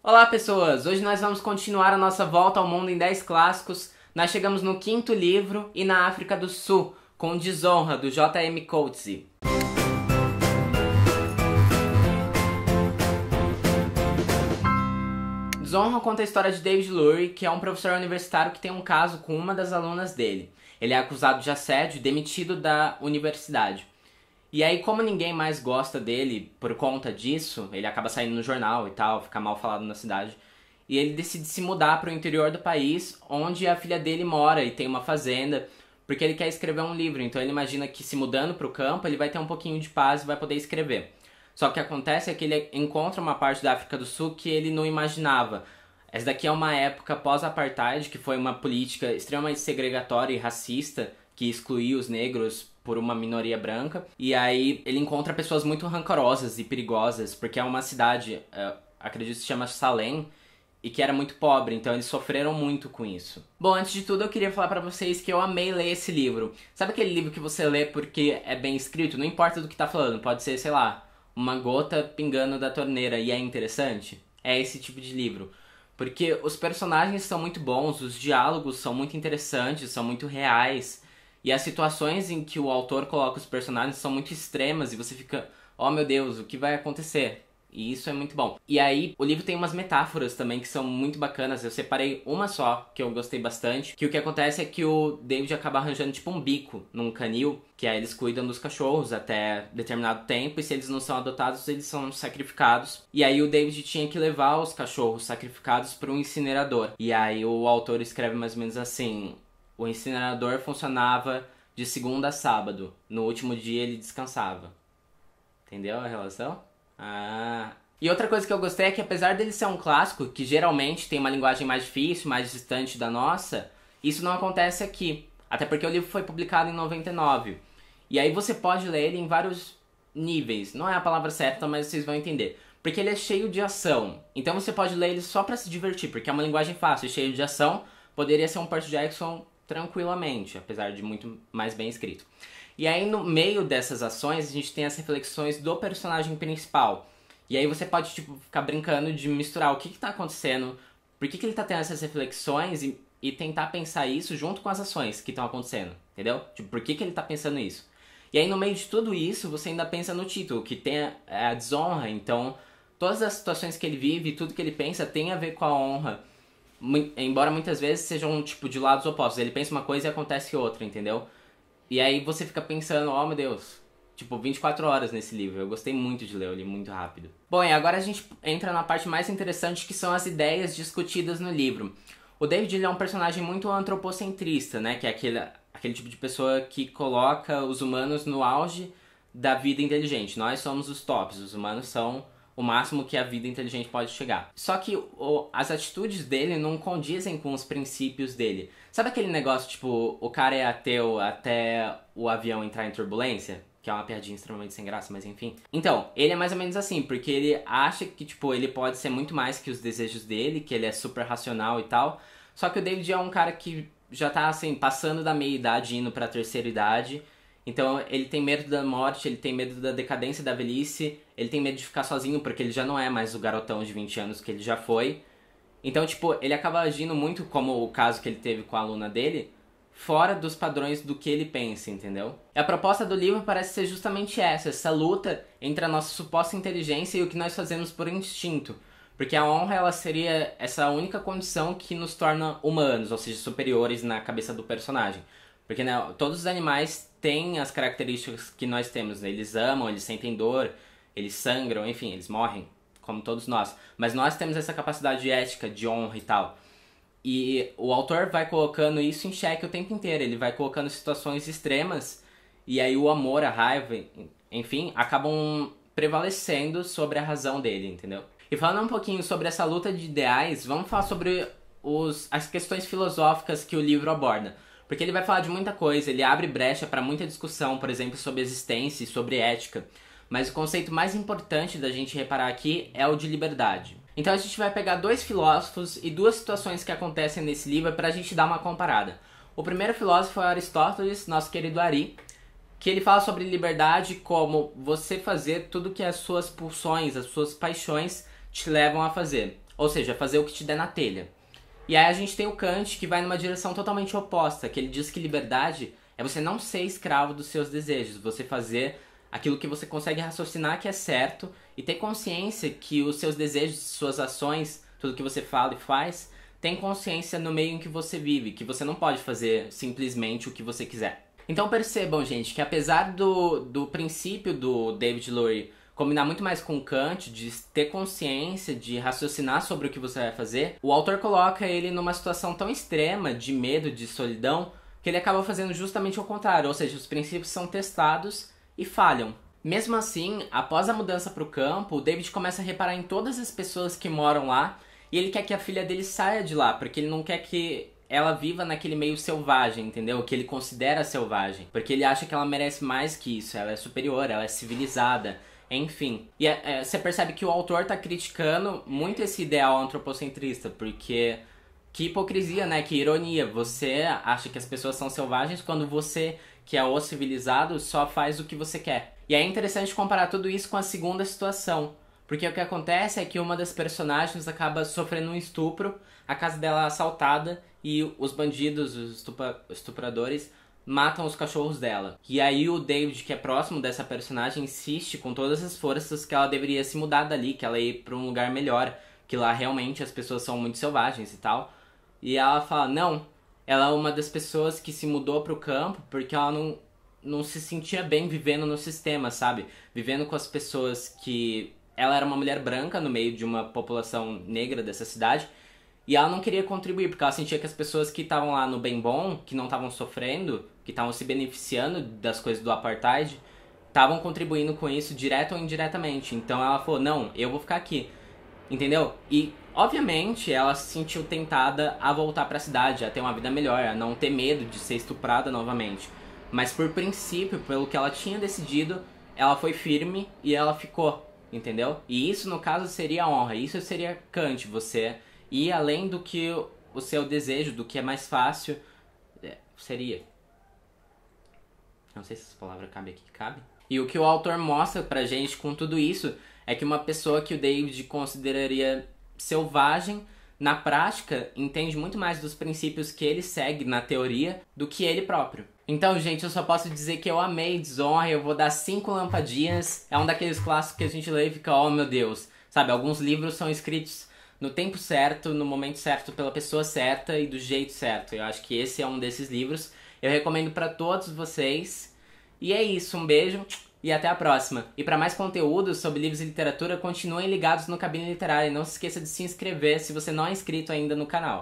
Olá pessoas, hoje nós vamos continuar a nossa volta ao mundo em 10 clássicos. Nós chegamos no quinto livro e na África do Sul, com Desonra, do J.M. Coetzee. Desonra conta a história de David Lurie, que é um professor universitário que tem um caso com uma das alunas dele. Ele é acusado de assédio e demitido da universidade. E aí, como ninguém mais gosta dele por conta disso, ele acaba saindo no jornal e tal, fica mal falado na cidade. E ele decide se mudar para o interior do país, onde a filha dele mora e tem uma fazenda, porque ele quer escrever um livro. Então ele imagina que se mudando para o campo, ele vai ter um pouquinho de paz e vai poder escrever. Só que o que acontece é que ele encontra uma parte da África do Sul que ele não imaginava. Essa daqui é uma época pós-apartheid, que foi uma política extremamente segregatória e racista, que excluía os negros por uma minoria branca. E aí ele encontra pessoas muito rancorosas e perigosas, porque é uma cidade, acredito que se chama Salem, e que era muito pobre, então eles sofreram muito com isso. Bom, antes de tudo eu queria falar pra vocês que eu amei ler esse livro. Sabe aquele livro que você lê porque é bem escrito? Não importa do que tá falando, pode ser, sei lá, uma gota pingando da torneira e é interessante? É esse tipo de livro. Porque os personagens são muito bons, os diálogos são muito interessantes, são muito reais. E as situações em que o autor coloca os personagens são muito extremas e você fica, oh meu Deus, o que vai acontecer? E isso é muito bom. E aí, o livro tem umas metáforas também que são muito bacanas. Eu separei uma só, que eu gostei bastante. Que o que acontece é que o David acaba arranjando tipo um bico num canil, que aí eles cuidam dos cachorros até determinado tempo. E se eles não são adotados, eles são sacrificados. E aí o David tinha que levar os cachorros sacrificados para um incinerador. E aí o autor escreve mais ou menos assim: o incinerador funcionava de segunda a sábado. No último dia ele descansava. Entendeu a relação? E outra coisa que eu gostei é que apesar dele ser um clássico, que geralmente tem uma linguagem mais difícil, mais distante da nossa, isso não acontece aqui. Até porque o livro foi publicado em 99. E aí você pode ler ele em vários níveis. Não é a palavra certa, mas vocês vão entender. Porque ele é cheio de ação. Então você pode ler ele só pra se divertir, porque é uma linguagem fácil, cheio de ação. Poderia ser um Percy Jackson tranquilamente, apesar de muito mais bem escrito. E aí no meio dessas ações a gente tem as reflexões do personagem principal. E aí você pode tipo ficar brincando de misturar o que tá acontecendo, por que ele tá tendo essas reflexões e tentar pensar isso junto com as ações que estão acontecendo, entendeu? Tipo, por que ele tá pensando isso? E aí no meio de tudo isso você ainda pensa no título, que tem a desonra. Então todas as situações que ele vive, tudo que ele pensa tem a ver com a honra. Embora muitas vezes sejam tipo de lados opostos. Ele pensa uma coisa e acontece outra, entendeu? E aí você fica pensando, oh meu Deus, tipo 24 horas nesse livro. Eu gostei muito de ler, eu li muito rápido. Bom, e agora a gente entra na parte mais interessante, que são as ideias discutidas no livro. O David, ele é um personagem muito antropocentrista, né? Que é aquele tipo de pessoa que coloca os humanos no auge da vida inteligente. Nós somos os tops, os humanos são o máximo que a vida inteligente pode chegar. Só que as atitudes dele não condizem com os princípios dele. Sabe aquele negócio, tipo, o cara é ateu até o avião entrar em turbulência? Que é uma piadinha extremamente sem graça, mas enfim. Então, ele é mais ou menos assim, porque ele acha que, tipo, ele pode ser muito mais que os desejos dele, que ele é super racional e tal. Só que o David é um cara que já tá, assim, passando da meia-idade, indo pra terceira idade. Então ele tem medo da morte, ele tem medo da decadência da velhice, ele tem medo de ficar sozinho porque ele já não é mais o garotão de 20 anos que ele já foi. Então, tipo, ele acaba agindo muito como o caso que ele teve com a aluna dele, fora dos padrões do que ele pensa, entendeu? E a proposta do livro parece ser justamente essa luta entre a nossa suposta inteligência e o que nós fazemos por instinto. Porque a honra, ela seria essa única condição que nos torna humanos, ou seja, superiores na cabeça do personagem. Porque, né, todos os animais têm as características que nós temos, né? Eles amam, eles sentem dor, eles sangram, enfim, eles morrem, como todos nós. Mas nós temos essa capacidade ética, de honra e tal. E o autor vai colocando isso em xeque o tempo inteiro. Ele vai colocando situações extremas e aí o amor, a raiva, enfim, acabam prevalecendo sobre a razão dele, entendeu? E falando um pouquinho sobre essa luta de ideais, vamos falar sobre as questões filosóficas que o livro aborda. Porque ele vai falar de muita coisa, ele abre brecha para muita discussão, por exemplo, sobre existência e sobre ética. Mas o conceito mais importante da gente reparar aqui é o de liberdade. Então a gente vai pegar dois filósofos e duas situações que acontecem nesse livro para a gente dar uma comparada. O primeiro filósofo é Aristóteles, nosso querido Ari, que ele fala sobre liberdade como você fazer tudo que as suas pulsões, as suas paixões te levam a fazer. Ou seja, fazer o que te der na telha. E aí a gente tem o Kant, que vai numa direção totalmente oposta, que ele diz que liberdade é você não ser escravo dos seus desejos, você fazer aquilo que você consegue raciocinar que é certo e ter consciência que os seus desejos, suas ações, tudo que você fala e faz, tem consciência no meio em que você vive, que você não pode fazer simplesmente o que você quiser. Então percebam, gente, que apesar do princípio do David Lurie combinar muito mais com Kant, de ter consciência, de raciocinar sobre o que você vai fazer, o autor coloca ele numa situação tão extrema de medo, de solidão, que ele acaba fazendo justamente o contrário, ou seja, os princípios são testados e falham. Mesmo assim, após a mudança para o campo, o David começa a reparar em todas as pessoas que moram lá e ele quer que a filha dele saia de lá, porque ele não quer que ela viva naquele meio selvagem, entendeu? Que ele considera selvagem. Porque ele acha que ela merece mais que isso, ela é superior, ela é civilizada, enfim. E você percebe que o autor tá criticando muito esse ideal antropocentrista, porque que hipocrisia, né? Que ironia. Você acha que as pessoas são selvagens quando você, que é o civilizado, só faz o que você quer. E é interessante comparar tudo isso com a segunda situação. Porque o que acontece é que uma das personagens acaba sofrendo um estupro, a casa dela é assaltada e os bandidos, os estupradores, matam os cachorros dela. E aí o David, que é próximo dessa personagem, insiste com todas as forças que ela deveria se mudar dali, que ela ia ir pra um lugar melhor, que lá realmente as pessoas são muito selvagens e tal. E ela fala, não, ela é uma das pessoas que se mudou pro campo porque ela não se sentia bem vivendo no sistema, sabe? Vivendo com as pessoas que... Ela era uma mulher branca no meio de uma população negra dessa cidade e ela não queria contribuir, porque ela sentia que as pessoas que estavam lá no bem bom, que não estavam sofrendo, que estavam se beneficiando das coisas do apartheid, estavam contribuindo com isso direto ou indiretamente. Então ela falou, não, eu vou ficar aqui. Entendeu? E, obviamente, ela se sentiu tentada a voltar pra cidade, a ter uma vida melhor, a não ter medo de ser estuprada novamente. Mas por princípio, pelo que ela tinha decidido, ela foi firme e ela ficou, entendeu? E isso, no caso, seria honra. Isso seria Kant, você ir além do que o seu desejo, do que é mais fácil, seria. Não sei se essa palavra cabe aqui. Cabe? E o que o autor mostra pra gente com tudo isso é que uma pessoa que o David consideraria selvagem, na prática, entende muito mais dos princípios que ele segue na teoria do que ele próprio. Então, gente, eu só posso dizer que eu amei Desonra, eu vou dar 5 lampadinhas. É um daqueles clássicos que a gente lê e fica, oh meu Deus. Sabe, alguns livros são escritos no tempo certo, no momento certo, pela pessoa certa e do jeito certo. Eu acho que esse é um desses livros. Eu recomendo pra todos vocês. E é isso, um beijo e até a próxima. E para mais conteúdo sobre livros e literatura, continuem ligados no Cabine Literária e não se esqueça de se inscrever se você não é inscrito ainda no canal.